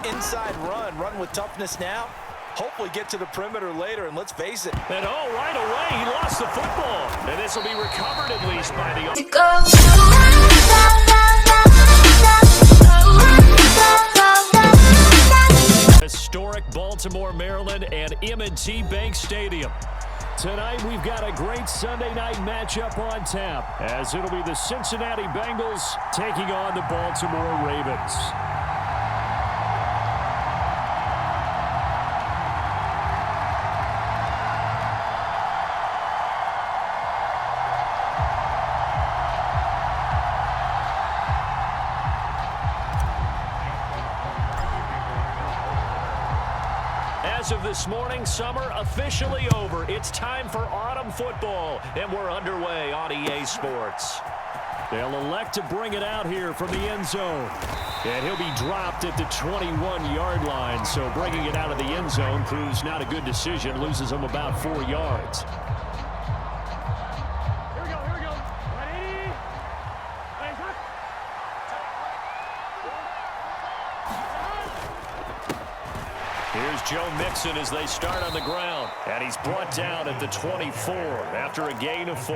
inside run with toughness now. Hopefully get to the perimeter later, and let's face it. And right away, he lost the football. And this will be recovered at least by the... Historic Baltimore, Maryland, and M&T Bank Stadium. Tonight, we've got a great Sunday night matchup on tap, as it'll be the Cincinnati Bengals taking on the Baltimore Ravens. As of this morning, summer officially over. It's time for autumn football, and we're underway on EA Sports. They'll elect to bring it out here from the end zone. And he'll be dropped at the 21-yard line, so bringing it out of the end zone proves not a good decision, loses him about 4 yards. Here's Joe Mixon as they start on the ground. And he's brought down at the 24 after a gain of 4.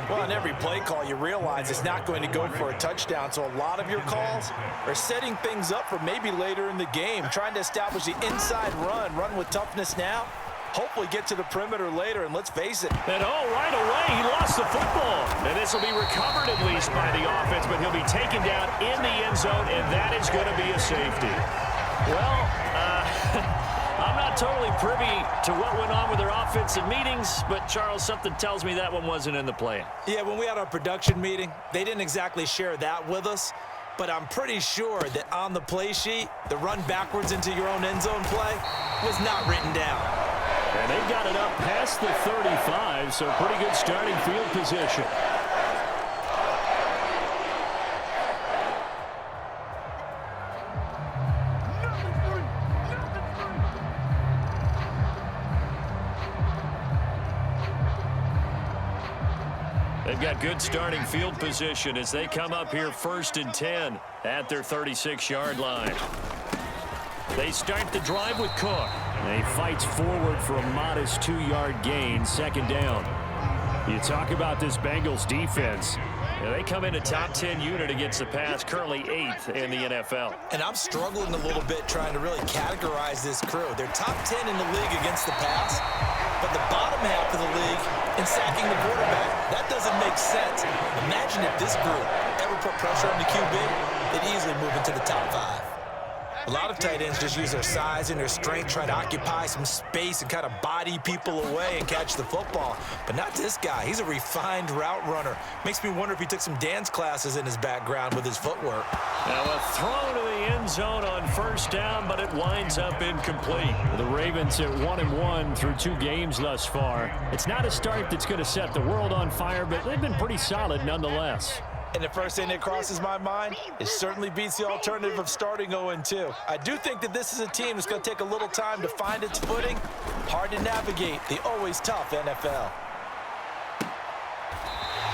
Well, on every play call, you realize it's not going to go for a touchdown. So a lot of your calls are setting things up for maybe later in the game, trying to establish the inside run with toughness now. Hopefully get to the perimeter later, and let's face it. And right away, he lost the football. And this will be recovered at least by the offense, but he'll be taken down in the end zone, and that is going to be a safety. Well, I'm not totally privy to what went on with their offensive meetings, but, Charles, something tells me that one wasn't in the plan. Yeah, when we had our production meeting, they didn't exactly share that with us, but I'm pretty sure that on the play sheet, the run backwards into your own end zone play was not written down. And they got it up past the 35, so pretty good starting field position. They've got good starting field position as they come up here 1st and 10 at their 36-yard line. They start the drive with Cook. He fights forward for a modest 2-yard gain, 2nd down. You talk about this Bengals defense. They come in a top 10 unit against the pass, currently 8th in the NFL. And I'm struggling a little bit trying to really categorize this crew. They're top 10 in the league against the pass, but the bottom half of the league in sacking the quarterback. That doesn't make sense. Imagine if this group ever put pressure on the QB, they'd easily move into the top 5. A lot of tight ends just use their size and their strength, try to occupy some space and kind of body people away and catch the football. But not this guy. He's a refined route runner. Makes me wonder if he took some dance classes in his background with his footwork. Now a throw to the end zone on 1st down, but it winds up incomplete. The Ravens at 1-1 through 2 games thus far. It's not a start that's going to set the world on fire, but they've been pretty solid nonetheless. And the first thing that crosses my mind, it certainly beats the alternative of starting 0-2. I do think that this is a team that's going to take a little time to find its footing. Hard to navigate the always tough NFL.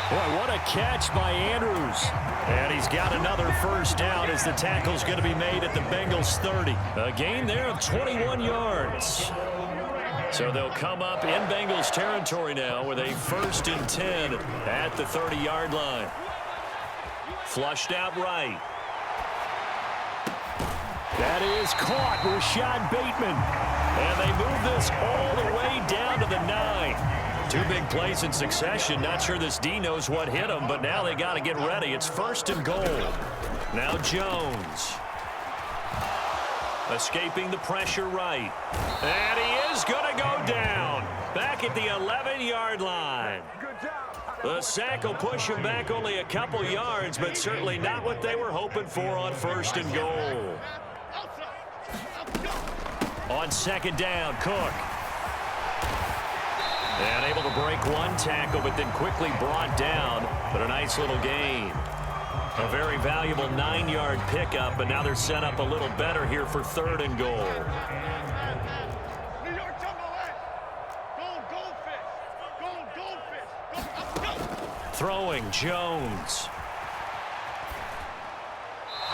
Boy, what a catch by Andrews. And he's got another 1st down as the tackle's going to be made at the Bengals 30. A gain there of 21 yards. So they'll come up in Bengals territory now with a 1st and 10 at the 30-yard line. Flushed out right. That is caught. Rashad Bateman. And they move this all the way down to the 9. 2 big plays in succession. Not sure this D knows what hit him, but now they got to get ready. It's 1st and goal. Now Jones. Escaping the pressure right. And he is going to go down. Back at the 11-yard line. The sack will push him back only a couple yards, but certainly not what they were hoping for on 1st and goal. On 2nd down, Cook. And able to break 1 tackle, but then quickly brought down. But a nice little gain. A very valuable 9-yard pickup, but now they're set up a little better here for 3rd and goal. Throwing Jones.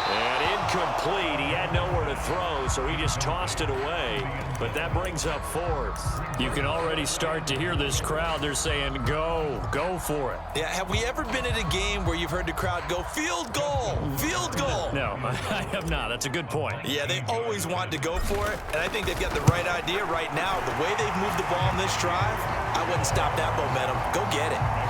And incomplete. He had nowhere throw, so he just tossed it away. But that brings up fourth. You can already start to hear this crowd. They're saying, go for it. Yeah, have we ever been at a game where you've heard the crowd go, field goal, field goal? No, I have not. That's a good point. Yeah, they always want to go for it, and I think they've got the right idea right now. The way they've moved the ball in this drive, I wouldn't stop that momentum. Go get it.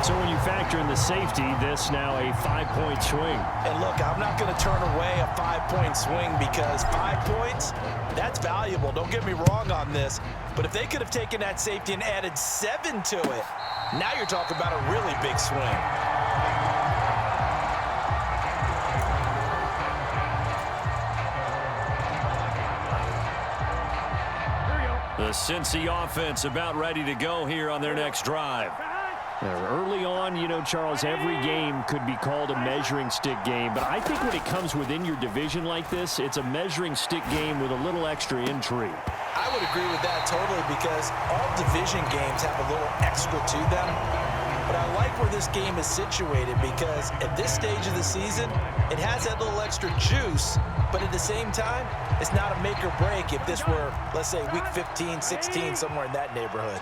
So when you factor in the safety, this now a 5-point swing. And look, I'm not going to turn away a 5-point swing because 5 points, that's valuable. Don't get me wrong on this. But if they could have taken that safety and added 7 to it, now you're talking about a really big swing. The Cincy offense about ready to go here on their next drive. Early on, you know, Charles, every game could be called a measuring stick game. But I think when it comes within your division like this, it's a measuring stick game with a little extra intrigue. I would agree with that totally because all division games have a little extra to them. But I like where this game is situated because at this stage of the season, it has that little extra juice. But at the same time, it's not a make or break if this were, let's say, week 15, 16, somewhere in that neighborhood.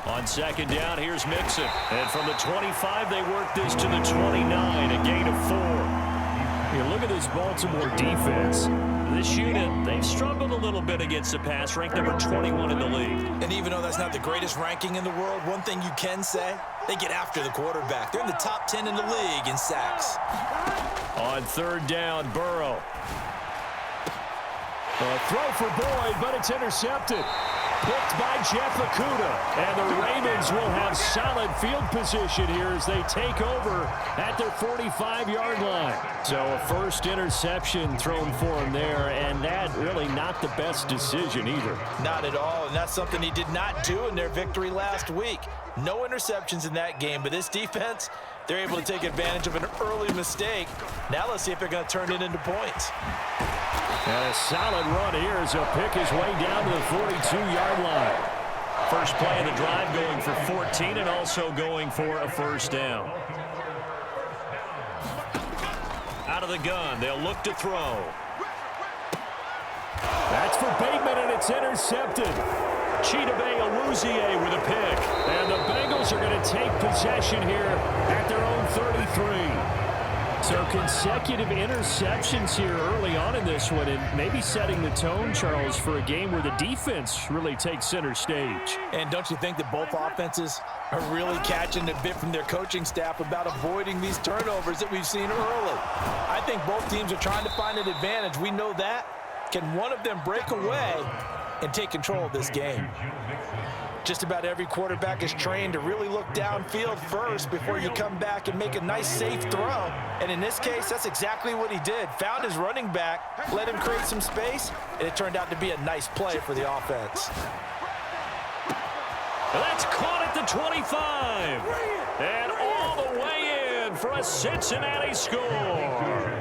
On second down, here's Mixon. And from the 25, they work this to the 29, a gain of 4. You look at this Baltimore defense. This unit, they've struggled a little bit against the pass, ranked number 21 in the league. And even though that's not the greatest ranking in the world, one thing you can say, they get after the quarterback. They're in the top 10 in the league in sacks. On third down, Burrow. A throw for Boyd, but it's intercepted. Picked by Jeff Okudah. And the Ravens will have solid field position here as they take over at their 45-yard line. So a first interception thrown for him there, and that really not the best decision either. Not at all, and that's something he did not do in their victory last week. No interceptions in that game, but this defense, they're able to take advantage of an early mistake. Now let's see if they're going to turn it into points. And a solid run here as he'll pick his way down to the 42-yard line. First play of the drive going for 14 and also going for a first down. Out of the gun, they'll look to throw. That's for Bateman, and it's intercepted. Chidobe Awuzie with a pick. And the Bengals are going to take possession here at their own 33. So consecutive interceptions here early on in this one, and maybe setting the tone, Charles, for a game where the defense really takes center stage. And don't you think that both offenses are really catching a bit from their coaching staff about avoiding these turnovers that we've seen early? I think both teams are trying to find an advantage. We know that. Can one of them break away and take control of this game? Just about every quarterback is trained to really look downfield first before you come back and make a nice, safe throw. And in this case, that's exactly what he did. Found his running back, let him create some space, and it turned out to be a nice play for the offense. That's caught at the 25. And all the way in for a Cincinnati score.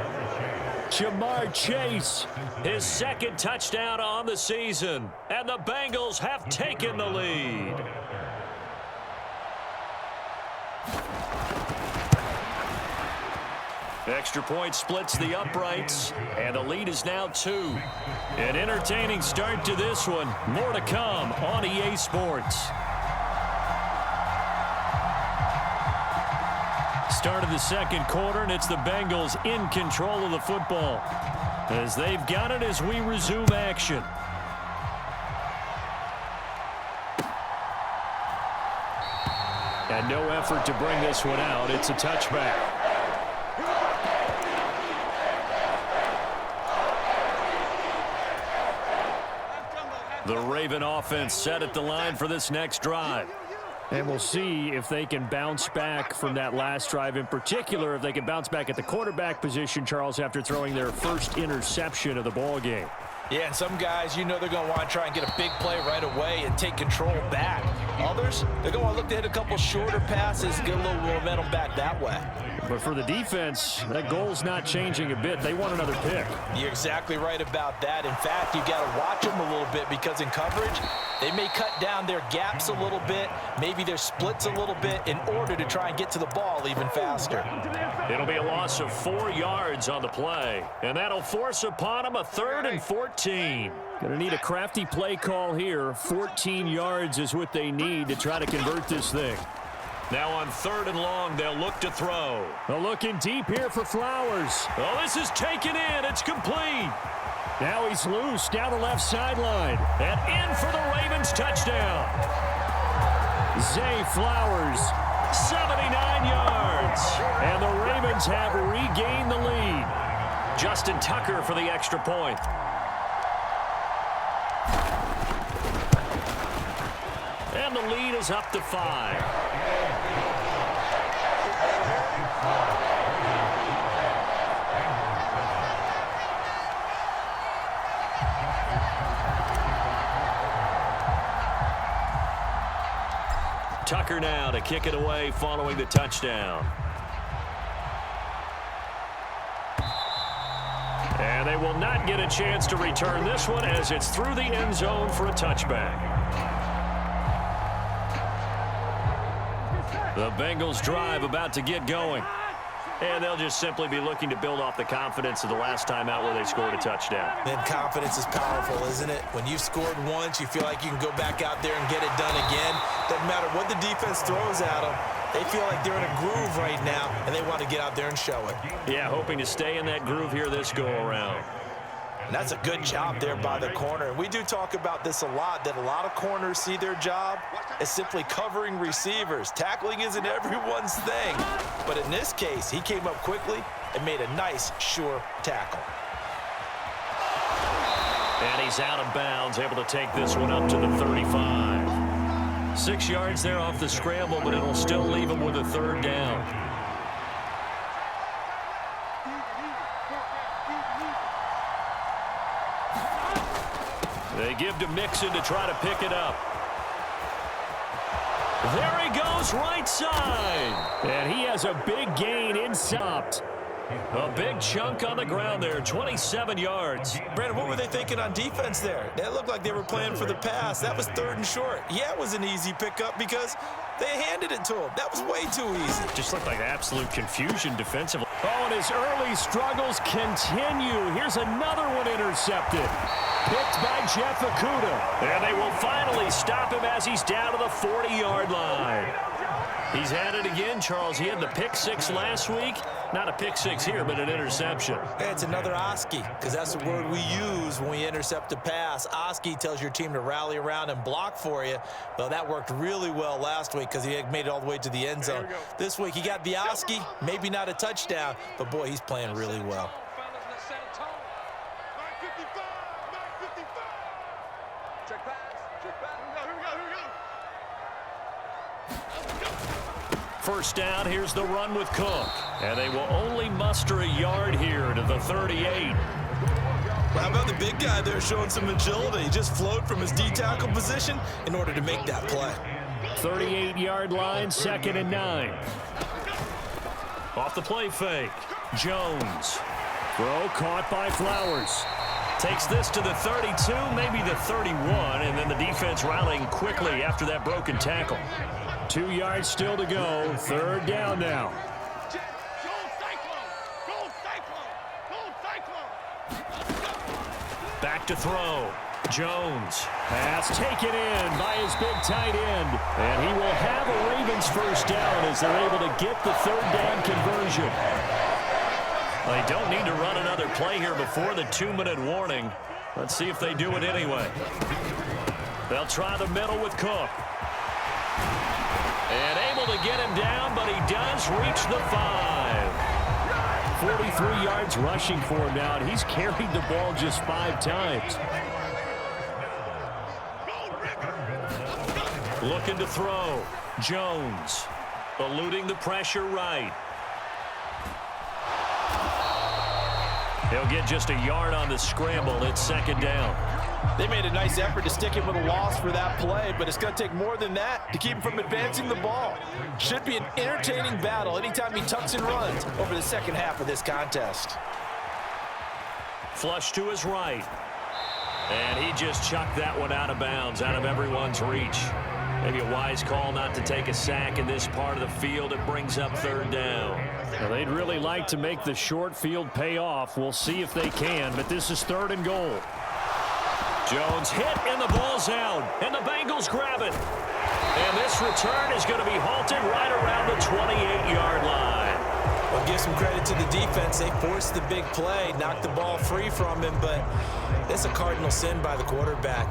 Jamar Chase, his second touchdown on the season, and the Bengals have taken the lead. Extra point splits the uprights, and the lead is now 2. An entertaining start to this one. More to come on EA Sports. Start of the second quarter, and it's the Bengals in control of the football as they've got it as we resume action. And no effort to bring this one out. It's a touchback. The Raven offense set at the line for this next drive. And we'll see if they can bounce back from that last drive, in particular, if they can bounce back at the quarterback position, Charles, after throwing their first interception of the ball game. Yeah, and some guys, you know they're going to want to try and get a big play right away and take control back. Others, they're going to look to hit a couple shorter passes, get a little momentum back that way. But for the defense, that goal's not changing a bit. They want another pick. You're exactly right about that. In fact, you got to watch them a little bit because in coverage, they may cut down their gaps a little bit, maybe their splits a little bit in order to try and get to the ball even faster. It'll be a loss of 4 yards on the play, and that'll force upon them a 3rd and 14. Going to need a crafty play call here. 14 yards is what they need to try to convert this thing. Now on 3rd and long, they'll look to throw. They're looking deep here for Flowers. Oh, this is taken in. It's complete. Now he's loose down the left sideline. And in for the Ravens touchdown. Zay Flowers, 79 yards. And the Ravens have regained the lead. Justin Tucker for the extra point. And the lead is up to 5. Tucker now to kick it away following the touchdown. And they will not get a chance to return this one as it's through the end zone for a touchback. The Bengals drive about to get going. And they'll just simply be looking to build off the confidence of the last time out where they scored a touchdown. And confidence is powerful, isn't it? When you've scored once, you feel like you can go back out there and get it done again. Doesn't matter what the defense throws at them. They feel like they're in a groove right now, and they want to get out there and show it. Yeah, hoping to stay in that groove here this go-around. And that's a good job there by the corner. And we do talk about this a lot, that a lot of corners see their job as simply covering receivers. Tackling isn't everyone's thing. But in this case, he came up quickly and made a nice, sure tackle. And he's out of bounds, able to take this one up to the 35. 6 yards there off the scramble, but it'll still leave him with a 3rd down. They give to Mixon to try to pick it up. There he goes, right side. And he has a big gain inside. A big chunk on the ground there, 27 yards. Brandon, what were they thinking on defense there? They looked like they were playing for the pass. That was 3rd and short. Yeah, it was an easy pickup because they handed it to him. That was way too easy. Just looked like absolute confusion defensively. Oh, and his early struggles continue. Here's another one intercepted. Picked by Jeff Okudah. And they will finally stop him as he's down to the 40-yard line. He's had it again, Charles. He had the pick 6 last week. Not a pick 6 here, but an interception. Hey, it's another Oski, because that's the word we use when we intercept a pass. Oski tells your team to rally around and block for you. Well, that worked really well last week because he had made it all the way to the end zone. This week, he got the Oski, maybe not a touchdown, but, boy, he's playing really well. First down, here's the run with Cook. And they will only muster a yard here to the 38. How about the big guy there showing some agility? He just flowed from his D-tackle position in order to make that play. 38-yard line, 2nd and 9. Off the play fake. Jones. Throw caught by Flowers. Takes this to the 32, maybe the 31, and then the defense rallying quickly after that broken tackle. 2 yards still to go. 3rd down now. Back to throw. Jones. Pass taken in by his big tight end. And he will have a Ravens first down as they're able to get the 3rd down conversion. They don't need to run another play here before the 2-minute warning. Let's see if they do it anyway. They'll try the middle with Cook. And able to get him down, but he does reach the 5. 43 yards rushing for him now, and he's carried the ball just 5 times. Looking to throw. Jones eluding the pressure right. He'll get just a yard on the scramble. It's 2nd down. They made a nice effort to stick him with a loss for that play, but it's going to take more than that to keep him from advancing the ball. Should be an entertaining battle anytime he tucks and runs over the second half of this contest. Flush to his right. And he just chucked that one out of bounds, out of everyone's reach. Maybe a wise call not to take a sack in this part of the field. It brings up third down. Well, they'd really like to make the short field pay off. We'll see if they can, but this is 3rd and goal. Jones hit, and the ball's out, and the Bengals grab it. And this return is going to be halted right around the 28-yard line. Well, give some credit to the defense. They forced the big play, knocked the ball free from him, but it's a cardinal sin by the quarterback.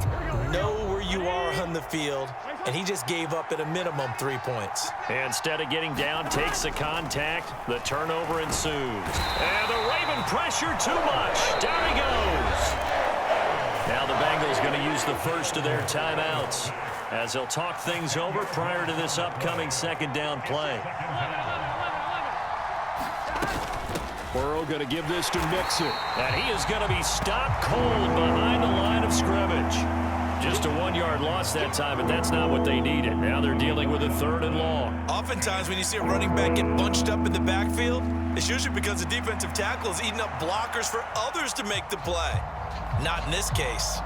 Know where you are on the field, and he just gave up at a minimum 3 points. Instead of getting down, takes the contact. The turnover ensues. And the Raven pressure too much. Down he goes. Now the Bengals going to use the first of their timeouts as they'll talk things over prior to this upcoming 2nd down play. Burrow going to give this to Mixon. And he is going to be stopped cold behind the line of scrimmage. Just a 1-yard loss that time, but that's not what they needed. Now they're dealing with a 3rd and long. Oftentimes when you see a running back get bunched up in the backfield, it's usually because the defensive tackle is eating up blockers for others to make the play. Not in this case.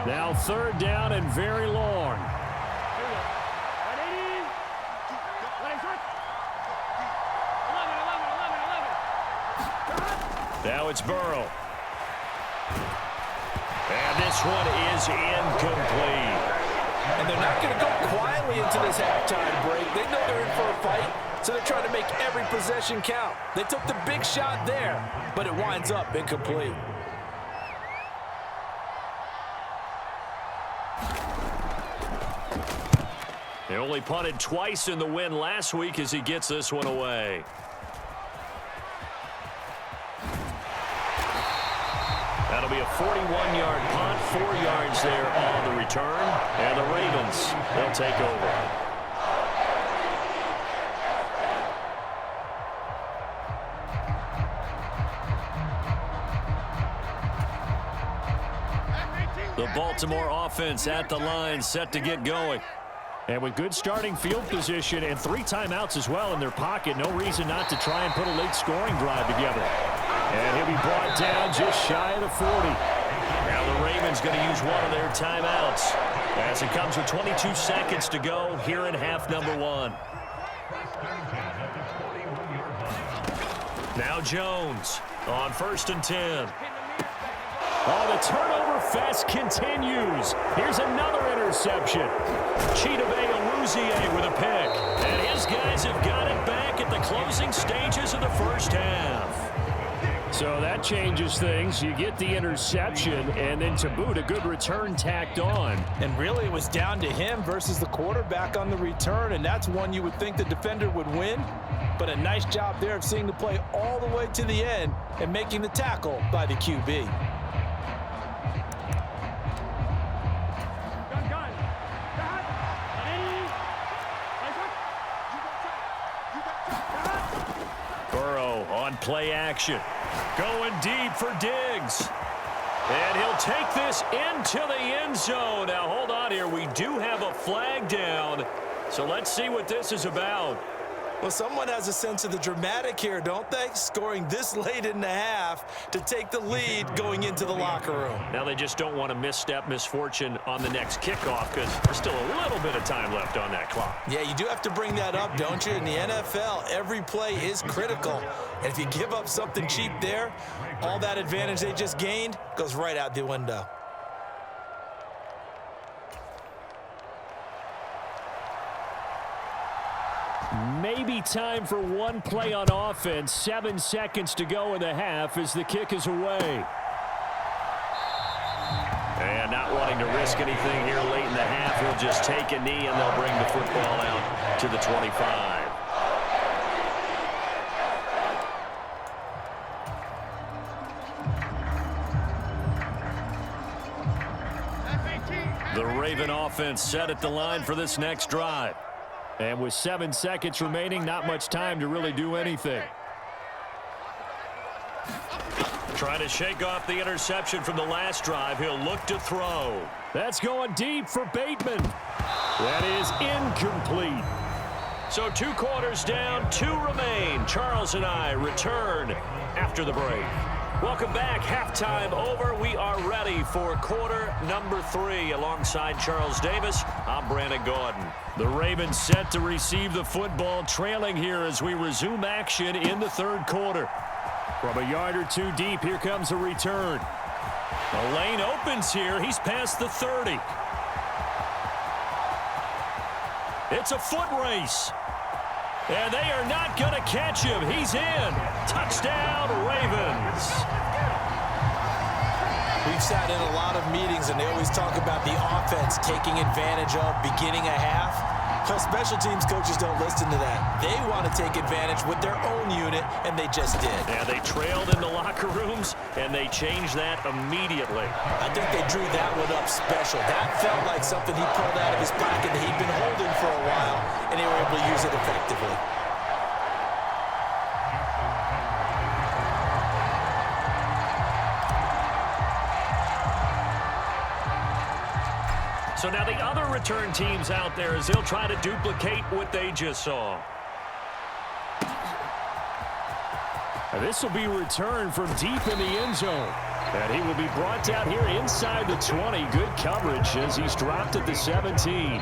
Now 3rd down and very long. Now it's Burrow. And this one is incomplete. And they're not going to go quietly into this halftime break. They know they're in for a fight, so they're trying to make every possession count. They took the big shot there, but it winds up incomplete. They only punted twice in the win last week as he gets this one away. That'll be a 41-yard punt, 4 yards there on the return. And the Ravens, they'll take over. The Baltimore offense at the line, set to get going. And with good starting field position and 3 timeouts as well in their pocket, no reason not to try and put a late scoring drive together. And he'll be brought down just shy of the 40. Now the Ravens going to use one of their timeouts as it comes with 22 seconds to go here in half number 1. Now Jones on 1st and 10. Oh, the turnover fest continues. Here's another interception. Chidobe Awuzie with a pick. And his guys have got it back at the closing stages of the first half. So that changes things. You get the interception, and then to boot, a good return tacked on. And really, it was down to him versus the quarterback on the return, and that's one you would think the defender would win. But a nice job there of seeing the play all the way to the end and making the tackle by the QB. Burrow on play action. Going deep for Diggs. And he'll take this into the end zone. Now, hold on here. We do have a flag down. So let's see what this is about. Well, someone has a sense of the dramatic here, don't they? Scoring this late in the half to take the lead going into the locker room. Now they just don't want to misstep misfortune on the next kickoff because there's still a little bit of time left on that clock. Yeah, you do have to bring that up, don't you? In the NFL, every play is critical. And if you give up something cheap there, all that advantage they just gained goes right out the window. Maybe time for one play on offense. 7 seconds to go in the half as the kick is away. And not wanting to risk anything here late in the half, he'll just take a knee and they'll bring the football out to the 25. The Raven offense set at the line for this next drive. And with 7 seconds remaining, not much time to really do anything. Trying to shake off the interception from the last drive. He'll look to throw. That's going deep for Bateman. That is incomplete. So 2 quarters down, 2 remain. Charles and I return after the break. Welcome back. Halftime over. We are ready for quarter number 3. Alongside Charles Davis, I'm Brandon Gordon. The Ravens set to receive the football, trailing here as we resume action in the third quarter. From a yard or 2 deep, here comes a return. The lane opens here. He's past the 30. It's a foot race. And they are not going to catch him. He's in. Touchdown, Ravens. We've sat in a lot of meetings, and they always talk about the offense taking advantage of beginning a half. Well, special teams coaches don't listen to that. They want to take advantage with their own unit, and they just did. Yeah, they trailed in the locker rooms, and they changed that immediately. I think they drew that one up special. That felt like something he pulled out of his pocket that he'd been holding for a while, and they were able to use it effectively. So now the other return teams out there as they'll try to duplicate what they just saw. This will be returned from deep in the end zone. And he will be brought down here inside the 20. Good coverage as he's dropped at the 17.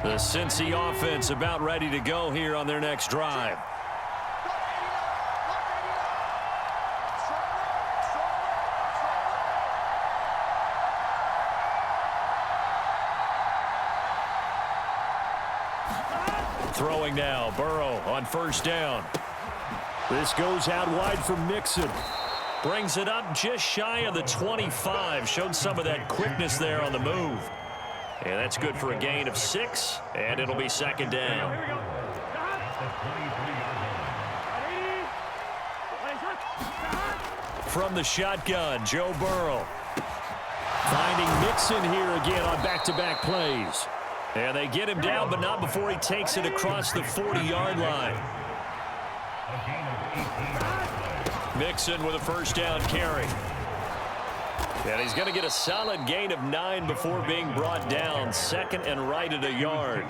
The Cincy offense about ready to go here on their next drive. Throwing now, Burrow on first down. This goes out wide for Mixon. Brings it up just shy of the 25. Showed some of that quickness there on the move. And that's good for a gain of 6, and it'll be second down. From the shotgun, Joe Burrow. Finding Mixon here again on back-to-back plays. And they get him down, but not before he takes it across the 40-yard line. Mixon with a first down carry. And he's going to get a solid gain of 9 before being brought down. Second and right at a yard.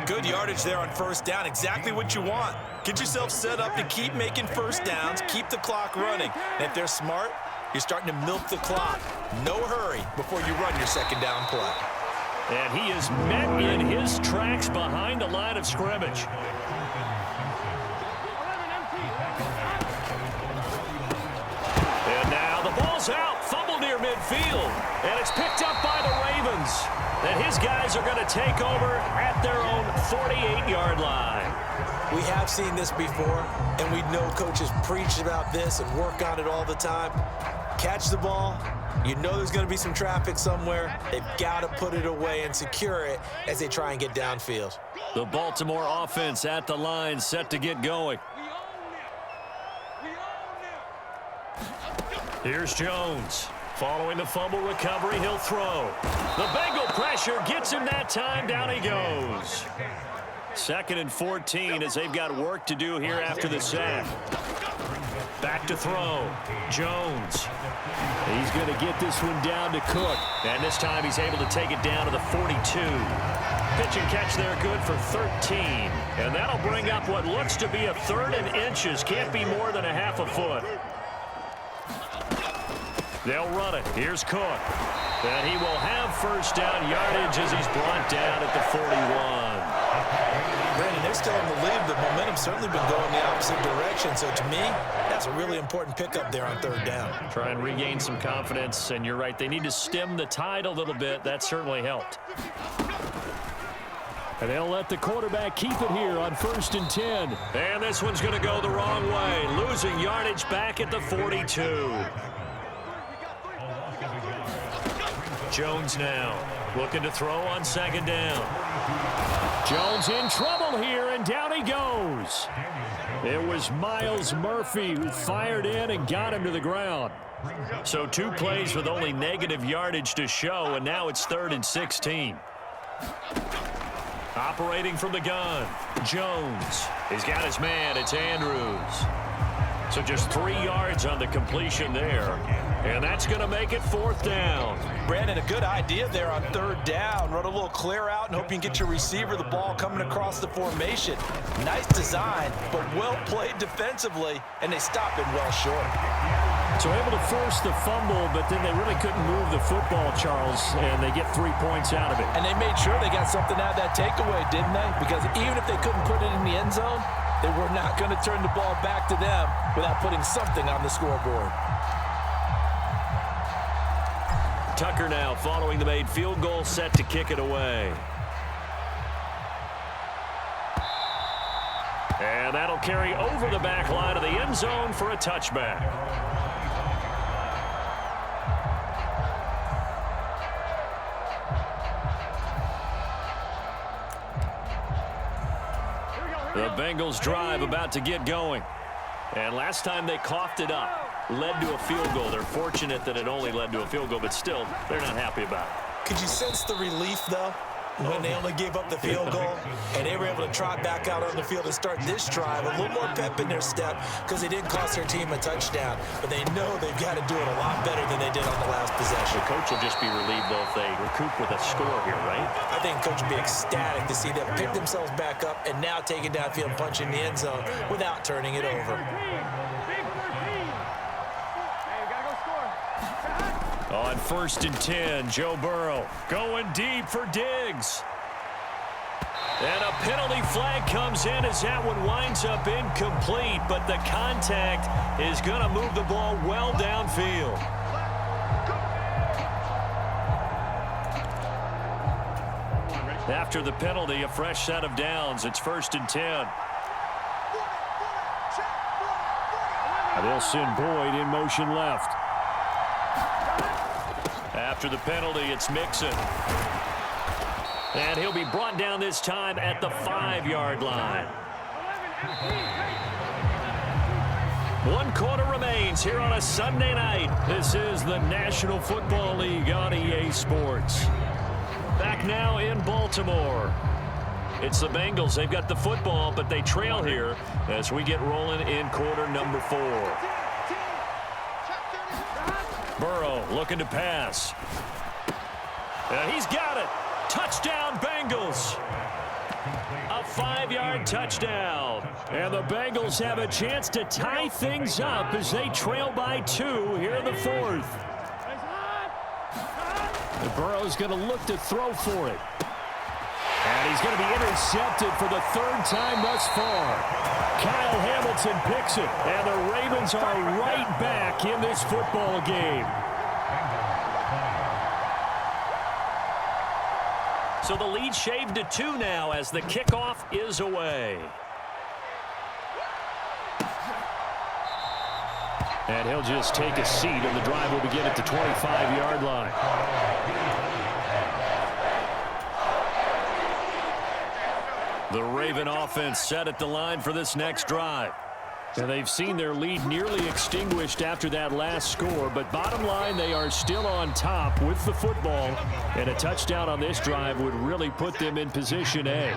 Good yardage there on first down. Exactly what you want. Get yourself set up to keep making first downs, keep the clock running. And if they're smart, you're starting to milk the clock. No hurry before you run your second down play. And he is met in his tracks behind the line of scrimmage. And now the ball's out. Fumble near midfield. And it's picked up by the Ravens. And his guys are going to take over at their own 48-yard line. We have seen this before, and we know coaches preach about this and work on it all the time. Catch the ball. You know there's going to be some traffic somewhere. They've got to put it away and secure it as they try and get downfield. The Baltimore offense at the line, set to get going. Here's Jones. Following the fumble recovery, he'll throw. The Bengal pressure gets him that time. Down he goes. Second and 14 as they've got work to do here after the sack. Back to throw. Jones. He's going to get this one down to Cook. And this time he's able to take it down to the 42. Pitch and catch there good for 13. And that'll bring up what looks to be a 3rd and inches. Can't be more than a half a foot. They'll run it. Here's Cook. And he will have first down yardage as he's brought down at the 41. Brandon, they're still in the lead, but momentum's certainly been going the opposite direction. So to me, that's a really important pickup there on 3rd down. Try and regain some confidence, and you're right. They need to stem the tide a little bit. That certainly helped. And they'll let the quarterback keep it here on 1st and 10. And this one's going to go the wrong way. Losing yardage back at the 42. Jones now looking to throw on 2nd down. Jones in trouble here, and down he goes. It was Myles Murphy who fired in and got him to the ground. So 2 plays with only negative yardage to show, and now it's 3rd and 16. Operating from the gun, Jones. He's got his man. It's Andrews. So just 3 yards on the completion there. And that's going to make it 4th down. Brandon, a good idea there on 3rd down. Run a little clear out and hope you can get your receiver the ball coming across the formation. Nice design, but well played defensively, and they stop it well short. So able to force the fumble, but then they really couldn't move the football, Charles, and they get 3 points out of it. And they made sure they got something out of that takeaway, didn't they? Because even if they couldn't put it in the end zone, they were not going to turn the ball back to them without putting something on the scoreboard. Tucker now following the made field goal, set to kick it away. And that'll carry over the back line of the end zone for a touchback. The Bengals drive about to get going. And last time they coughed it up, led to a field goal. They're fortunate that it only led to a field goal, but still, they're not happy about it. Could you sense the relief, though, when they only gave up the field goal and they were able to trot back out on the field and start this drive, a little more pep in their step because they didn't cost their team a touchdown, but they know they've got to do it a lot better than they did on the last possession. The coach will just be relieved, though, if they recoup with a score here, right? I think coach will be ecstatic to see them pick themselves back up and now take it downfield and punch in the end zone without turning it over. On 1st and 10, Joe Burrow going deep for Diggs. And a penalty flag comes in as that one winds up incomplete, but the contact is going to move the ball well downfield. After the penalty, a fresh set of downs. It's 1st and 10. They'll send Boyd in motion left. After the penalty, it's Mixon. And he'll be brought down this time at the 5-yard line. 1 quarter remains here on a Sunday night. This is the National Football League on EA Sports. Back now in Baltimore. It's the Bengals. They've got the football, but they trail here as we get rolling in quarter number 4. Burrow looking to pass. And he's got it. Touchdown, Bengals. A 5-yard touchdown. And the Bengals have a chance to tie things up as they trail by 2 here in the 4th. And Burrow's going to look to throw for it. And he's going to be intercepted for the 3rd time thus far. Kyle Hamilton picks it, and the Ravens are right back in this football game. So the lead shaved to 2 now as the kickoff is away. And he'll just take a seat, and the drive will begin at the 25-yard line. The Raven offense set at the line for this next drive. And they've seen their lead nearly extinguished after that last score, but bottom line, they are still on top with the football, and a touchdown on this drive would really put them in position A.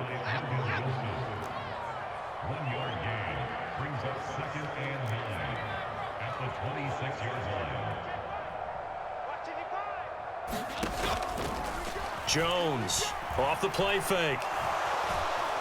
1-yard gain brings up 2nd and 9 at the 26-yard line. Jones off the play fake.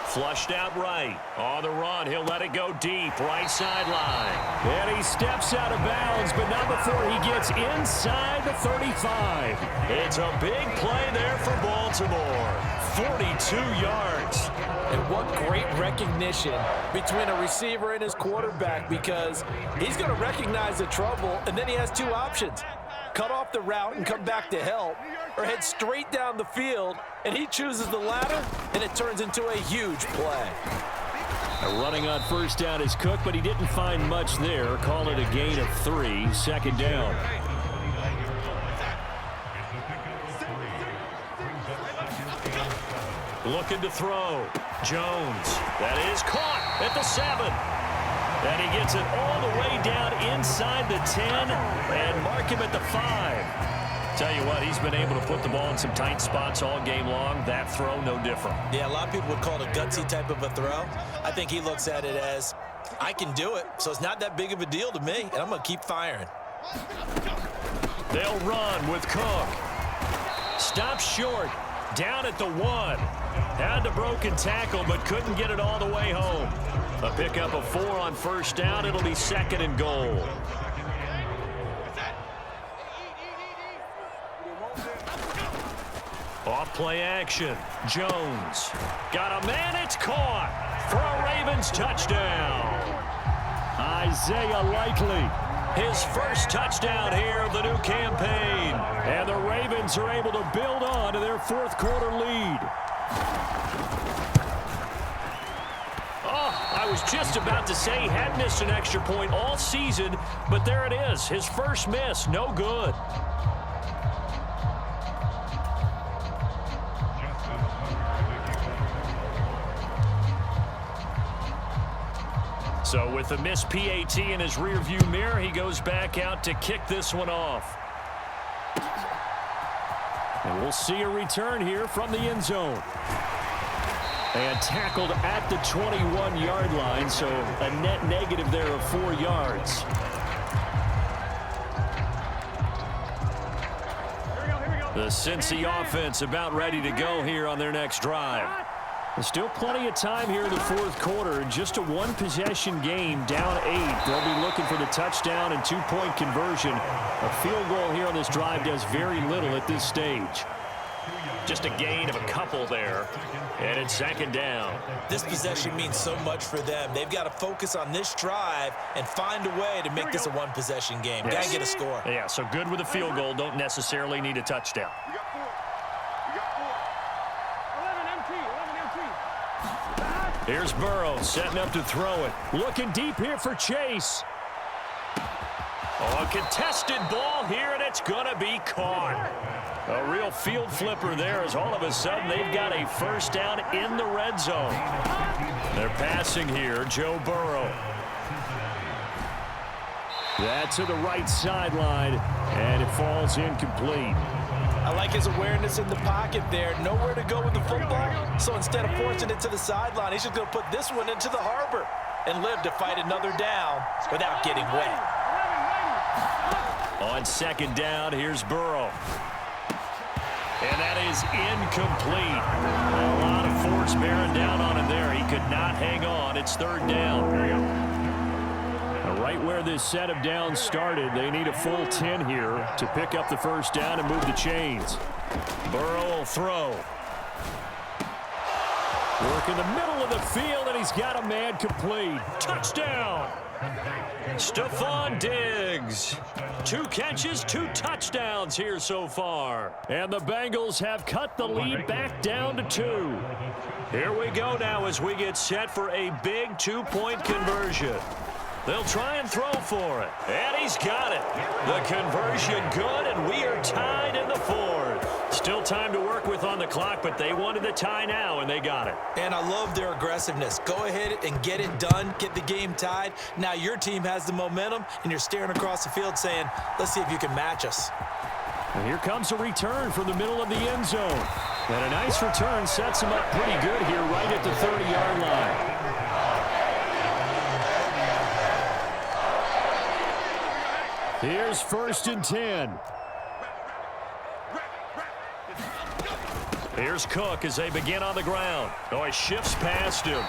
Flushed out right. On the run, he'll let it go deep. Right sideline. And he steps out of bounds, but not before he gets inside the 35. It's a big play there for Baltimore. 42 yards. And what great recognition between a receiver and his quarterback, because he's going to recognize the trouble, and then he has 2 options. Cut off the route and come back to help, or head straight down the field, and he chooses the latter, and it turns into a huge play. Running on 1st down is Cook, but he didn't find much there. Call it a gain of 3, 2nd down. Looking to throw. Jones. That is caught at the 7. And he gets it all the way down inside the 10 and mark him at the 5. Tell you what, he's been able to put the ball in some tight spots all game long. That throw, no different. Yeah, a lot of people would call it a gutsy type of a throw. I think he looks at it as I can do it, so it's not that big of a deal to me, and I'm going to keep firing. They'll run with Cook. Stops short. Down at the 1. Had the broken tackle, but couldn't get it all the way home. A pickup of 4 on first down. It'll be 2nd and goal. Off play action. Jones. Got a man. It's caught for a Ravens touchdown. Isaiah Likely. His first touchdown here of the new campaign. And the Ravens are able to build on to their fourth quarter lead. Oh, I was just about to say he had missed an extra point all season, but there it is. His first miss, no good. So with the missed PAT in his rearview mirror, he goes back out to kick this one off. And we'll see a return here from the end zone. And tackled at the 21-yard line, so a net negative there of 4 yards. The Cincy offense about ready to go here on their next drive. There's still plenty of time here in the fourth quarter. Just a one-possession game, down 8. They'll be looking for the touchdown and 2-point conversion. A field goal here on this drive does very little at this stage. Just a gain of a couple there, and it's 2nd down. This possession means so much for them. They've got to focus on this drive and find a way to make this a one-possession game. Got to get a score. Yeah, so good with a field goal. Don't necessarily need a touchdown. Here's Burrow setting up to throw it. Looking deep here for Chase. Oh, a contested ball here, and it's going to be caught. A real field flipper there as all of a sudden they've got a first down in the red zone. They're passing here, Joe Burrow. That to the right sideline, and it falls incomplete. I like his awareness in the pocket there. Nowhere to go with the football, so instead of forcing it to the sideline, he's just going to put this one into the harbor and live to fight another down without getting wet. On 2nd down, here's Burrow. And that is incomplete. A lot of force bearing down on him there. He could not hang on. It's 3rd down. Right where this set of downs started, they need a full 10 here to pick up the first down and move the chains. Burrow will throw. Work in the middle of the field, and he's got a man complete. Touchdown! Stephon Diggs. 2 catches, 2 touchdowns here so far. And the Bengals have cut the lead back down to 2. Here we go now as we get set for a big 2-point conversion. They'll try and throw for it. And he's got it. The conversion good, and we are tied in the 4th. Still time to work with on the clock, but they wanted the tie now, and they got it. And I love their aggressiveness. Go ahead and get it done. Get the game tied. Now your team has the momentum, and you're staring across the field saying, let's see if you can match us. And here comes a return from the middle of the end zone. And a nice return sets him up pretty good here right at the 30-yard line. Here's 1st and 10. Here's Cook as they begin on the ground. Oh, he shifts past him.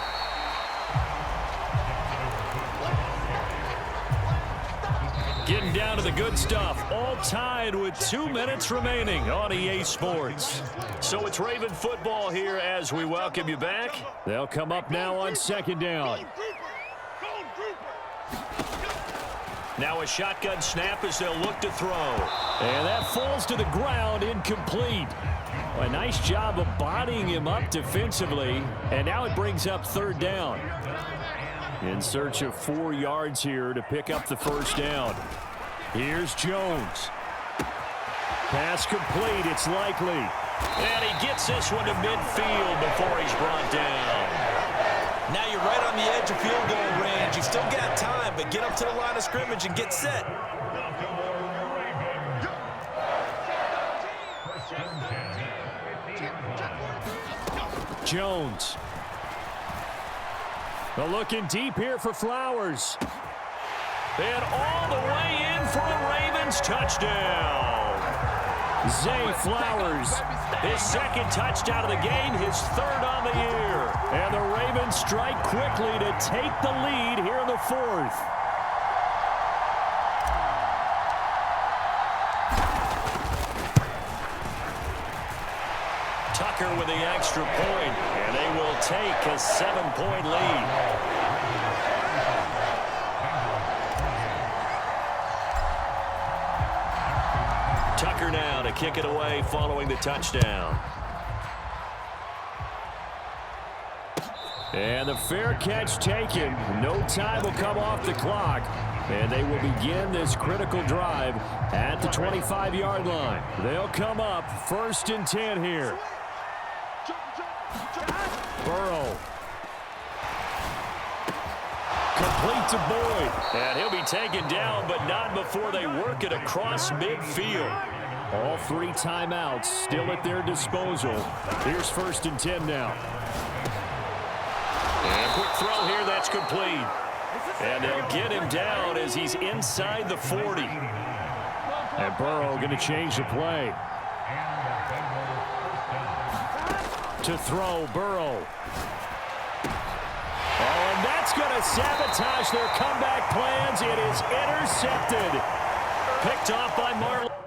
Getting down to the good stuff. All tied with 2 minutes remaining on EA Sports. So it's Raven football here as we welcome you back. They'll come up now on 2nd down. Now a shotgun snap as they'll look to throw. And that falls to the ground, incomplete. A nice job of bodying him up defensively. And now it brings up 3rd down. In search of 4 yards here to pick up the first down. Here's Jones. Pass complete. It's Likely. And he gets this one to midfield before he's brought down. Now you're right on the edge of field goal range. You still got time, but get up to the line of scrimmage and get set. Jones. Well, looking deep here for Flowers. And all the way in for a Ravens touchdown. Zay Flowers, his second touchdown of the game, his third on the year. And the Ravens strike quickly to take the lead here in the fourth. Tucker with the extra point, and they will take a 7-point lead. Tucker now to kick it away following the touchdown. And the fair catch taken. No time will come off the clock. And they will begin this critical drive at the 25-yard line. They'll come up 1st and 10 here. Burrow. Complete to Boyd. And he'll be taken down, but not before they work it across midfield. All 3 timeouts still at their disposal. Here's 1st and 10 now. And a quick throw here, that's complete. And they'll get him down as he's inside the 40. And Burrow going to change the play. To throw, Burrow. Oh, and that's going to sabotage their comeback plans. It is intercepted. Picked off by Marlon.